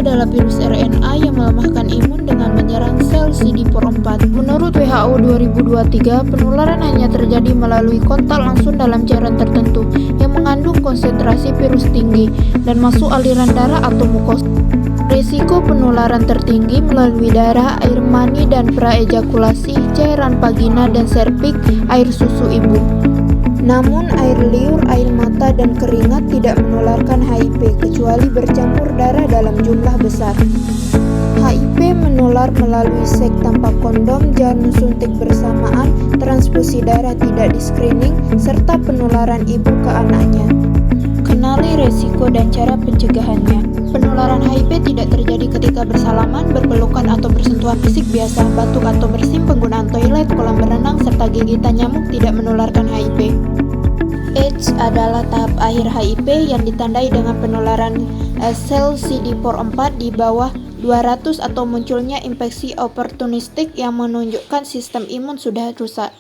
adalah virus RNA yang melemahkan imun dengan menyerang sel CD4. Menurut WHO 2023, penularan hanya terjadi melalui kontak langsung dalam cairan tertentu yang mengandung konsentrasi virus tinggi dan masuk aliran darah atau mukosa. Risiko penularan tertinggi melalui darah, air mani dan praejakulasi, cairan vagina dan serviks, air susu ibu. Namun air liur, air mata, dan keringat tidak menularkan HIV kecuali bercampur darah dalam jumlah besar. HIV menular melalui seks tanpa kondom, jarum suntik bersamaan, transfusi darah tidak di-screening, serta penularan ibu ke anaknya. Kenali resiko dan cara pencegahannya. Penularan HIV tidak terjadi ketika bersalaman, berpelukan atau bersentuhan fisik biasa, batuk atau bersin, penggunaan toilet, kolam berenang, serta gigitan nyamuk tidak menularkan HIV. AIDS adalah tahap akhir HIV yang ditandai dengan penularan sel CD4 di bawah 200 atau munculnya infeksi oportunistik yang menunjukkan sistem imun sudah rusak.